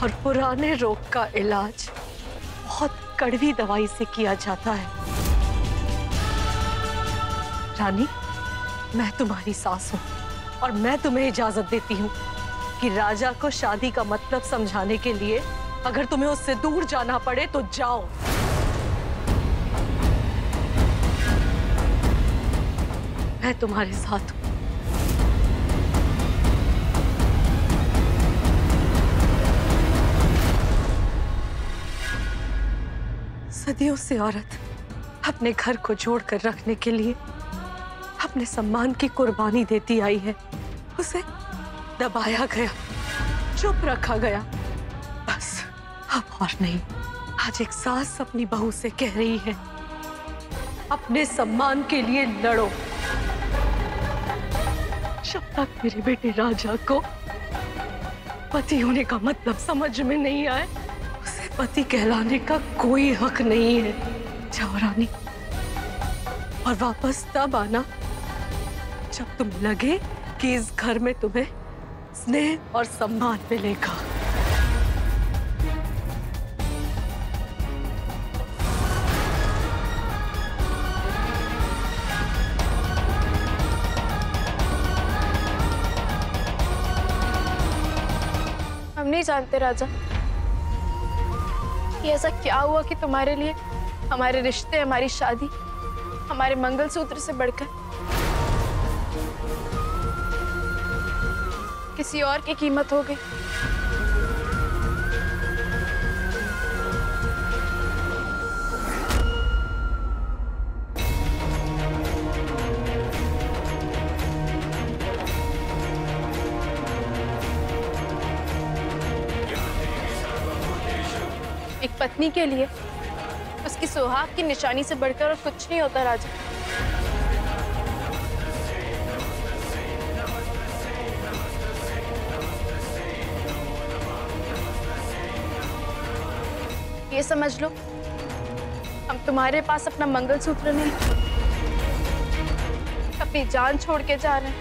और पुराने रोग का इलाज बहुत कड़वी दवाई से किया जाता है। रानी, मैं तुम्हारी सास हूं और मैं तुम्हें इजाजत देती हूँ कि राजा को शादी का मतलब समझाने के लिए अगर तुम्हें उससे दूर जाना पड़े तो जाओ। मैं तुम्हारे साथ हूं। सदियों से औरत अपने घर को जोड़कर रखने के लिए अपने सम्मान की कुर्बानी देती आई है। उसे दबाया गया, चुप रखा गया, बस अब और नहीं। आज एक सास अपनी बहू से कह रही है, अपने सम्मान के लिए लड़ो। जब तक मेरे बेटे राजा को पति होने का मतलब समझ में नहीं आए, उसे पति कहलाने का कोई हक नहीं है। जाओ रानी, और वापस तब आना जब तुम लगे कि इस घर में तुम्हें स्नेह और सम्मान मिलेगा। हम नहीं जानते राजा कि ऐसा क्या हुआ कि तुम्हारे लिए हमारे रिश्ते, हमारी शादी, हमारे मंगलसूत्र से बढ़कर किसी और की कीमत हो गई। एक पत्नी के लिए उसकी सुहाग की निशानी से बढ़कर और कुछ नहीं होता राजा। ये समझ लो, हम तुम्हारे पास अपना मंगलसूत्र नहीं, अपनी जान छोड़ के जा रहे हैं।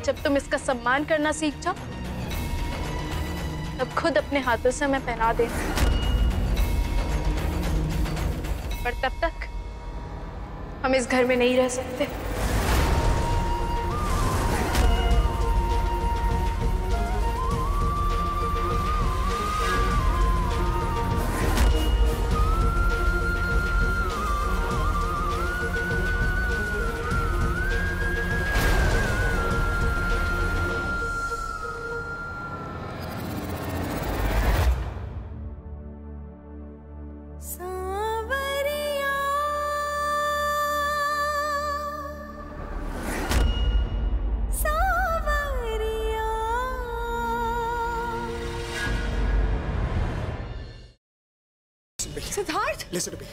जब तुम इसका सम्मान करना सीख जाओ, तब खुद अपने हाथों से हमें पहना देना। पर तब तक हम इस घर में नहीं रह सकते। Siddharth, Listen to me.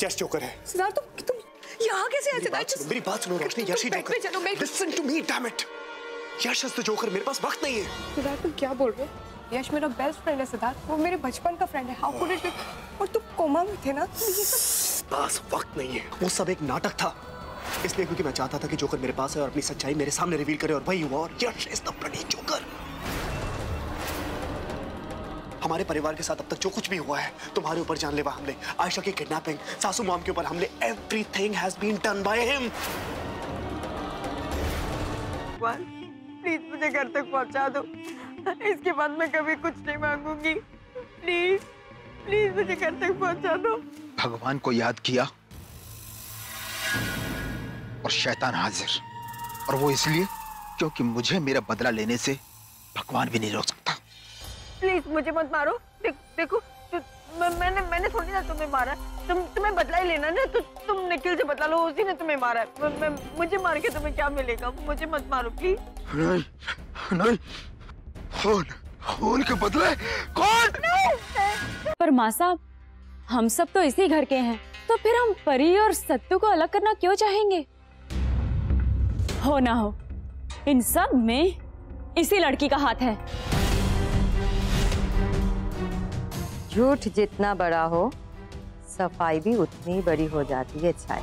Yash joker है। सिद्धार्थ तुम यहाँ कैसे आए? सिद्धार्थ मेरी बात सुनो रोशनी, यश ही जोकर। चलो मैं Listen to me, damn it. Yash is the joker, मेरे पास वक्त नहीं है। सिद्धार्थ तुम क्या बोल रहे हो? यश मेरा बेस्ट फ्रेंड है सिद्धार्थ, वो मेरे बचपन का फ्रेंड है। How could it be? और तुम कोमा में थे ना, ये सब पास वक्त नहीं है। वो सब एक नाटक था, इसलिए क्योंकि मैं चाहता था कि जोकर मेरे पास है और अपनी सच्चाई मेरे सामने रिवील करे, और वही हुआ। और यश is the bloody जोकर। हमारे परिवार के साथ अब तक जो कुछ भी हुआ है, तुम्हारे ऊपर जानलेवा हमले, आयशा की किडनैपिंग, सासू मॉम के ऊपर हमले, everything has been done by him. Please मुझे घर तक पहुंचा दो, इसके बाद मैं कभी कुछ नहीं मांगूंगी। प्लीज प्लीज मुझे घर तक पहुंचा दो। भगवान को याद किया और शैतान हाजिर, और वो इसलिए क्योंकि मुझे मेरा बदला लेने से भगवान भी नहीं रोक सकता। प्लीज मुझे मत मारो। देखो मैंने थोड़ी ना तुम्हें मारा, तुम्हें बदला ही लेना ना, तो तुम निखिल से बदला लो, उसी ने तुम्हें मारा है। मुझे मार के तुम्हें क्या मिलेगा? मुझे मत मारो प्लीज। नहीं नहीं, खून के बदले कौन? पर माँ साहब, हम सब तो इसी घर के हैं, तो फिर हम परी और सत्तू को अलग करना क्यों चाहेंगे? हो ना हो, इन सब में इसी लड़की का हाथ है। झूठ जितना बड़ा हो, सफाई भी उतनी बड़ी हो जाती है। छाई,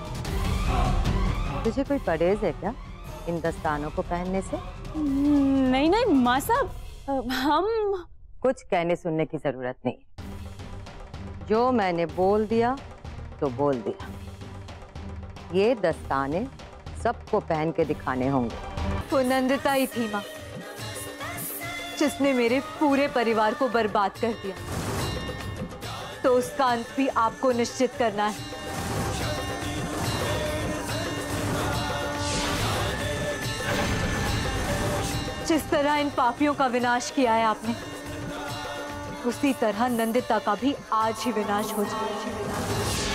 तुझे कोई परहेज है क्या? इन दस्तानों को पहनने से? नहीं नहीं माँ साहब, हम कुछ कहने सुनने की जरूरत नहीं। जो मैंने बोल दिया तो बोल दिया। ये दस्ताने सबको पहन के दिखाने होंगे। वो नंदिता ही थी माँ, जिसने मेरे पूरे परिवार को बर्बाद कर दिया। तो उसका अंत भी आपको निश्चित करना है। जिस तरह इन पापियों का विनाश किया है आपने, उसी तरह नंदिता का भी आज ही विनाश हो जाए।